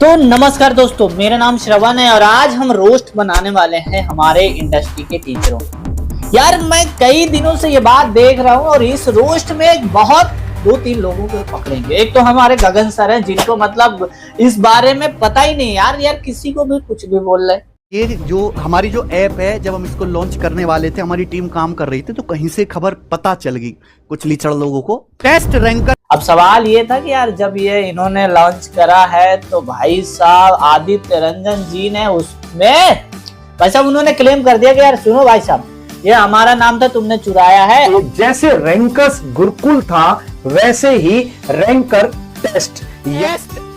तो नमस्कार दोस्तों, मेरा नाम श्रवण है और आज हम रोस्ट बनाने वाले हैं हमारे इंडस्ट्री के टीचरों। यार मैं कई दिनों से ये बात देख रहा हूँ और इस रोस्ट में बहुत 2-3 लोगों को पकड़ेंगे। एक तो हमारे गगन सर हैं जिनको मतलब इस बारे में पता ही नहीं। यार किसी को भी कुछ भी बोल रहे। ये जो हमारी जो ऐप है, जब हम इसको लॉन्च करने वाले थे, हमारी टीम काम कर रही थी, तो कहीं से खबर पता चल गई कुछ लीचड़ लोगों को। Test ranker. अब सवाल ये था कि यार जब ये इन्होंने लॉन्च करा है तो भाई साहब आदित्य रंजन जी ने उसमें भाई साहब उन्होंने क्लेम कर दिया कि यार सुनो भाई साहब, ये हमारा नाम था, तुमने चुराया है। तो जैसे रैंकर्स गुरुकुल था वैसे ही ranker test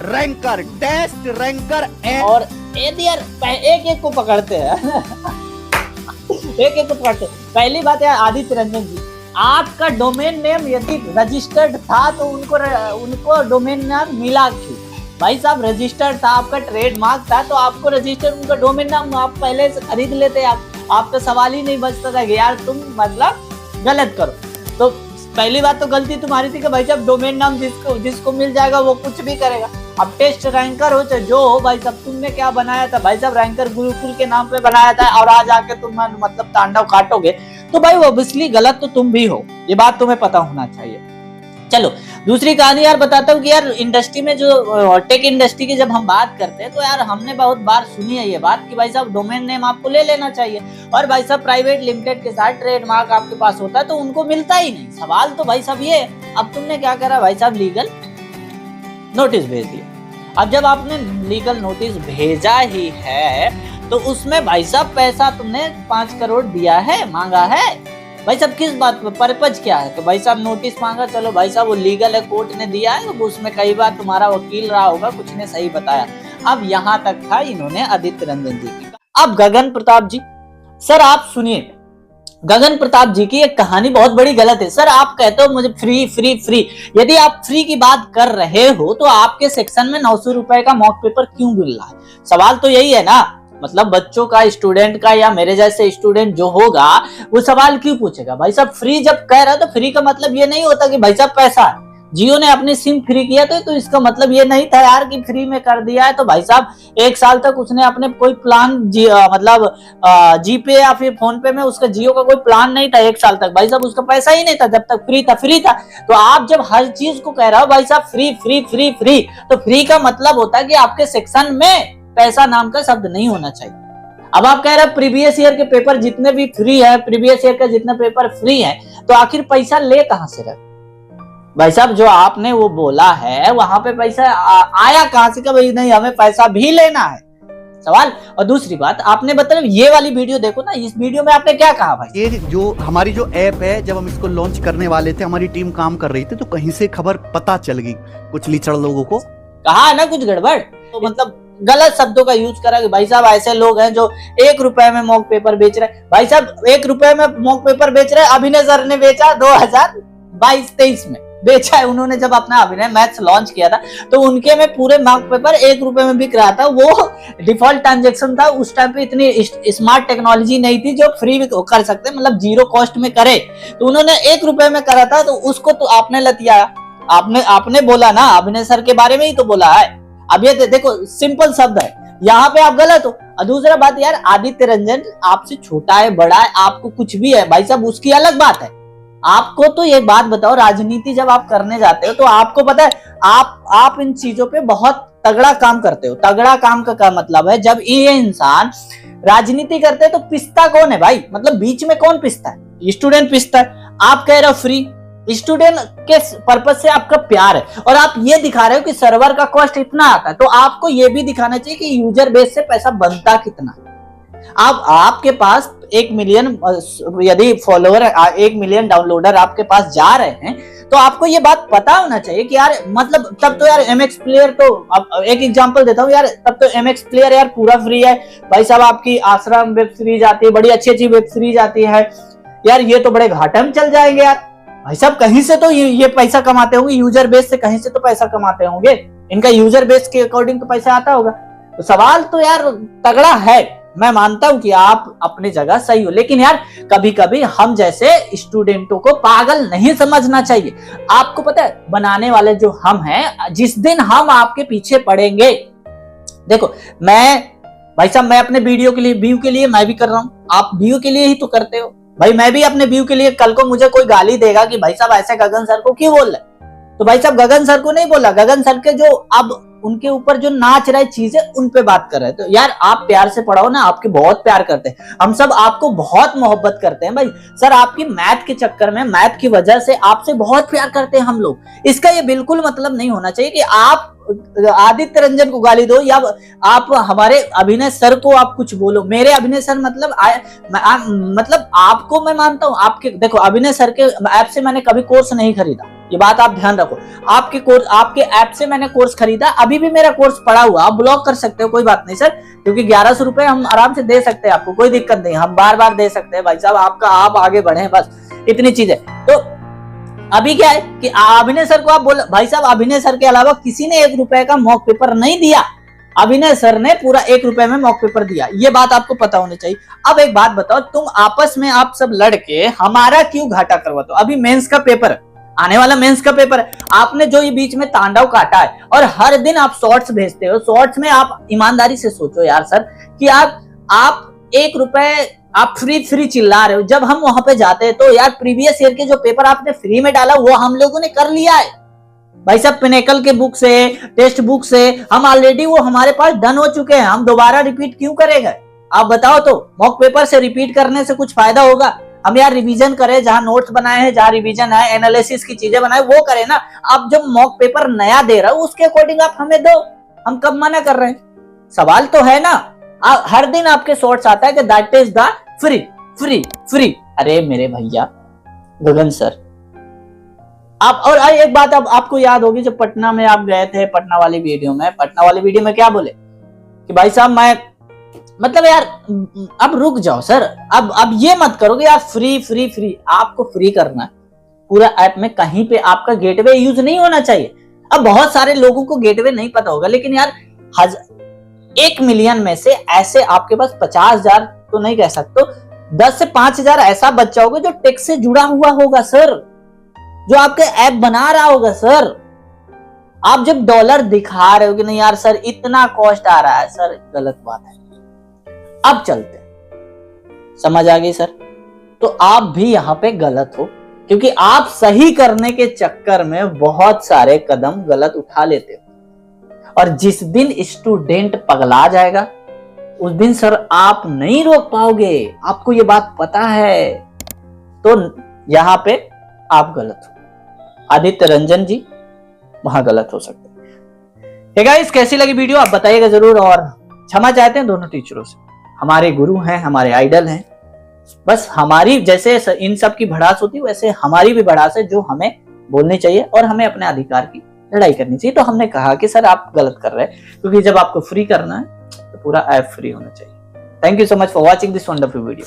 ranker test ranker और यार एक एक को पकड़ते हैं एक को पकड़ते हैं। पहली बात है आदित्य रंजन जी, आपका डोमेन नेम यदि रजिस्टर्ड था तो उनको डोमेन नेम मिला क्यों? भाई साहब रजिस्टर्ड था, आपका ट्रेडमार्क था, तो आपको रजिस्टर्ड उनका डोमेन नाम आप पहले से खरीद लेते। आपका सवाल ही नहीं बचता था कि यार तुम मतलब गलत करो। तो पहली बात तो गलती तुम्हारी थी कि भाई साहब डोमेन नाम जिसको मिल जाएगा वो कुछ भी करेगा। अब टेस्ट रैंकर हो चाहे जो हो, भाई साहब तुमने क्या बनाया था? भाई साहब रैंकर गुरुकुल के नाम पे बनाया था और आज आके तुम मतलब तांडव काटोगे तो भाई ऑब्वियसली गलत तो तुम भी हो, ये बात तुम्हें पता होना चाहिए। चलो दूसरी कहानी यार बताता हूँ कि यार इंडस्ट्री में जो टेक इंडस्ट्री की जब हम बात करते हैं तो यार हमने बहुत बार सुनी है ये बात कि भाई साहब डोमेन नेम आपको ले लेना चाहिए और भाई साहब प्राइवेट लिमिटेड के साथ ट्रेडमार्क आपके पास होता है तो उनको मिलता ही नहीं। सवाल तो भाई साहब ये, अब तुमने क्या करा भाई साहब, लीगल नोटिस भेज दिया। अब जब आपने लीगल नोटिस भेजा ही है तो उसमें भाई साहब पैसा तुमने 5 करोड़ दिया है, मांगा है। भाई साहब किस बात पर, पर्पज क्या है? तो भाई साहब नोटिस मांगा, चलो भाई साहब वो लीगल है, कोर्ट ने दिया है, उसमें कई बार तुम्हारा वकील रहा होगा, कुछ ने सही बताया। अब यहाँ तक था इन्होंने आदित्य रंजन जी की। अब गगन प्रताप जी, सर आप सुनिए, गगन प्रताप जी की एक कहानी बहुत बड़ी गलत है। सर आप कहते हो मुझे फ्री फ्री फ्री, यदि आप फ्री की बात कर रहे हो तो आपके सेक्शन में 900 रुपए का मॉक पेपर क्यों मिल रहा है? सवाल तो यही है ना, मतलब बच्चों का, स्टूडेंट का, या मेरे जैसे स्टूडेंट जो होगा वो सवाल क्यों पूछेगा? भाई साहब फ्री जब कह रहा है तो फ्री का मतलब ये नहीं होता कि भाई साहब पैसा है। जियो ने अपनी सिम फ्री किया तो इसका मतलब ये नहीं था यार कि फ्री में कर दिया है तो भाई साहब 1 साल तक उसने अपने कोई प्लान मतलब जीपे या फिर फोन पे में उसका जियो का कोई प्लान नहीं था 1 साल तक। भाई साहब उसका पैसा ही नहीं था, जब तक फ्री था। तो आप जब हर चीज को कह रहे हो भाई साहब फ्री फ्री फ्री फ्री, तो फ्री का मतलब होता है कि आपके सेक्शन में पैसा नाम का शब्द नहीं होना चाहिए। अब आप कह रहे हैं प्रीवियस ईयर के पेपर जितने भी फ्री है, प्रीवियस ईयर का जितने पेपर फ्री है, तो आखिर पैसा ले कहां से रहे? भाई साहब जो आपने वो बोला है वहां पे पैसा आया कहां से? भाई नहीं हमें पैसा भी लेना है, सवाल। और दूसरी बात आपने बताया, ये वाली वीडियो देखो ना, इस वीडियो में आपने क्या कहा भाई? ये जो हमारी जो ऐप है, जब हम इसको लॉन्च करने वाले थे, हमारी टीम काम कर रही थी, तो कहीं से खबर पता चल गई कुछ लीचड़ लोगों को। कहा ना कुछ गड़बड़, तो मतलब गलत शब्दों का यूज करा कि भाई साहब ऐसे लोग हैं जो 1 रुपए में मॉक पेपर बेच रहे हैं। भाई साहब 1 रुपए में मॉक पेपर बेच रहे हैं, अभिनय सर ने बेचा 2022-23 में बेचा है। उन्होंने जब अपना अभिनय मैथ्स लॉन्च किया था तो उनके में पूरे मॉक पेपर 1 रुपए में बिक रहा था। वो डिफॉल्ट ट्रांजेक्शन था, उस टाइम पे इतनी स्मार्ट टेक्नोलॉजी नहीं थी जो फ्री कर सकते, मतलब 0 कॉस्ट में करे। तो उन्होंने 1 रुपए में करा था, तो उसको तो आपने लतिया, आपने बोला ना, अभिनय सर के बारे में ही तो बोला है। अब ये देखो सिंपल शब्द है, यहाँ पे आप गलत हो। और दूसरा बात यार, आदित्य रंजन आपसे छोटा है, बड़ा है, आपको कुछ भी है भाई साहब उसकी अलग बात है। आपको तो ये बात बताओ, राजनीति जब आप करने जाते हो तो आपको पता है आप इन चीजों पे बहुत तगड़ा काम करते हो। तगड़ा काम का क्या मतलब है? जब ये इंसान राजनीति करते हैं तो पिसता कौन है भाई? मतलब बीच में कौन पिसता है? स्टूडेंट पिसता है। आप कह रहे हो फ्री, स्टूडेंट के पर्पज से आपका प्यार है और आप ये दिखा रहे हो कि सर्वर का कॉस्ट इतना आता है, तो आपको ये भी दिखाना चाहिए कि यूजर बेस से पैसा बनता कितना। आपके पास 1 मिलियन यदि फॉलोअर, 1 मिलियन डाउनलोडर आपके पास जा रहे हैं तो आपको ये बात पता होना चाहिए कि यार मतलब तब तो यार MX प्लेयर, तो अब एक एग्जांपल देता हूँ यार, तब तो MX प्लेयर यार पूरा फ्री है। भाई साहब आपकी आश्रम वेब सीरीज आती है, बड़ी अच्छी वेब सीरीज आती है यार, ये तो बड़े घाटे में चल जाएंगे यार। भाई साहब कहीं से तो ये पैसा कमाते होंगे, यूजर बेस से कहीं से तो पैसा कमाते होंगे, इनका यूजर बेस के अकॉर्डिंग तो पैसा आता होगा। तो सवाल तो यार तगड़ा है। मैं मानता हूं कि आप अपनी जगह सही हो, लेकिन यार कभी कभी हम जैसे स्टूडेंटों को पागल नहीं समझना चाहिए। आपको पता है बनाने वाले जो हम हैं, जिस दिन हम आपके पीछे पड़ेंगे देखो भाई साहब मैं अपने वीडियो के लिए व्यू के लिए मैं भी कर रहा हूँ, आप व्यू के लिए ही तो करते हो भाई। मैं भी अपने व्यू के लिए, कल को मुझे कोई गाली देगा कि भाई साहब ऐसे गगन सर को क्यों बोल रहे, तो भाई साहब गगन सर को नहीं बोला, गगन सर के जो अब उनके ऊपर जो नाच रहे चीजें उन पे बात कर रहे हैं। तो यार आप प्यार से पढ़ाओ ना, आपके बहुत प्यार करते हैं, हम सब आपको बहुत मोहब्बत करते हैं भाई। सर आपकी मैथ के चक्कर में, मैथ की वजह से आपसे बहुत प्यार करते हैं हम लोग। इसका ये बिल्कुल मतलब नहीं होना चाहिए कि आप आदित्य रंजन को गाली दो या आप हमारे अभिनय सर को आप कुछ बोलो। मेरे अभिनय सर मतलब आपको मैं मानता हूं, आपके देखो अभिनय सर के ऐप से मैंने कभी कोर्स नहीं खरीदा, ये बात आप ध्यान रखो। आपके ऐप से मैंने कोर्स खरीदा, अभी भी मेरा कोर्स पड़ा हुआ, आप ब्लॉक कर सकते हो, कोई बात नहीं सर, क्योंकि 1100 रुपए हम आराम से दे सकते हैं आपको, कोई दिक्कत नहीं, हम बार बार दे सकते हैं भाई साहब, आप आगे बढ़े, बस इतनी चीज है। तो अभी क्या है कि अभिनय सर को आप बोल, भाई साहब अभिनय सर के अलावा किसी ने 1 रुपए का मॉक पेपर नहीं दिया, अभिनय सर ने पूरा 1 रुपए में मॉक पेपर दिया, ये बात आपको पता होनी चाहिए। अब एक बात बताओ, तुम आपस में आप सब लड़के हमारा क्यों घाटा करवाते हो? अभी मेंस का पेपर, आने वाला मेंस का पेपर है, आपने जो ये बीच में तांडव काटा है और हर दिन आप शॉर्ट्स भेजते हो, शॉर्ट्स में आप ईमानदारी से सोचो यार सर कि आप 1 रुपए आप फ्री चिल्ला रहे हो। जब हम वहां पे जाते हैं तो यार प्रीवियस ईयर के जो पेपर आपने फ्री में डाला वो हम लोगों ने कर लिया है भाई साहब, पिनेकल के बुक से, टेक्स्ट बुक से हम ऑलरेडी वो हमारे पास डन हो चुके हैं, हम दोबारा रिपीट क्यों करेंगे? आप बताओ तो, मॉक पेपर से रिपीट करने से कुछ फायदा होगा? हम यार रिवीजन करें, जहां नोट्स बनाए हैं, जहां रिवीजन है, एनालिसिस की चीजें बनाए वो करें ना। आप जब मॉक पेपर नया दे रहे हो उसके अकॉर्डिंग आप हमें दो, हम कब मना कर रहे हैं? सवाल तो है ना। हर दिन आपके शॉर्ट्स आता है कि दैट इज द फ्री। अरे मेरे भैया गगन सर, आप और एक बात अब आपको याद होगी, जब पटना में आप गए थे, पटना वाली वीडियो में क्या बोले कि भाई साहब मैं मतलब यार अब रुक जाओ सर, अब ये मत करो कि यार फ्री, आपको फ्री करना है पूरा ऐप में, कहीं पे आपका गेटवे यूज नहीं होना चाहिए। अब बहुत सारे लोगों को गेटवे नहीं पता होगा, लेकिन यार 1 मिलियन में से ऐसे आपके पास 50,000 तो नहीं कह सकते, 10 से 5,000 ऐसा बच्चा होगा जो टेक से जुड़ा हुआ होगा सर, जो आपके ऐप बना रहा होगा सर। आप जब डॉलर दिखा रहे हो कि नहीं यार सर इतना कॉस्ट आ रहा है, सर गलत बात है। अब चलते, समझ आ गई सर? तो आप भी यहां पे गलत हो, क्योंकि आप सही करने के चक्कर में बहुत सारे कदम गलत उठा लेते हो, और जिस दिन स्टूडेंट पगला जाएगा उस दिन सर आप नहीं रोक पाओगे, आपको ये बात पता है। तो यहां पे आप गलत हो, आदित्य रंजन जी वहां गलत हो सकते हैं। गाइस कैसी लगी वीडियो आप बताइएगा जरूर, और क्षमा चाहते हैं दोनों टीचरों से, हमारे गुरु हैं, हमारे आइडल हैं। बस हमारी जैसे इन सब की भड़ास होती है वैसे हमारी भी भड़ास है, जो हमें बोलनी चाहिए और हमें अपने अधिकार की लड़ाई करनी चाहिए। तो हमने कहा कि सर आप गलत कर रहे हैं, क्योंकि जब आपको फ्री करना है तो पूरा ऐप फ्री होना चाहिए। Thank you so much for watching this wonderful video.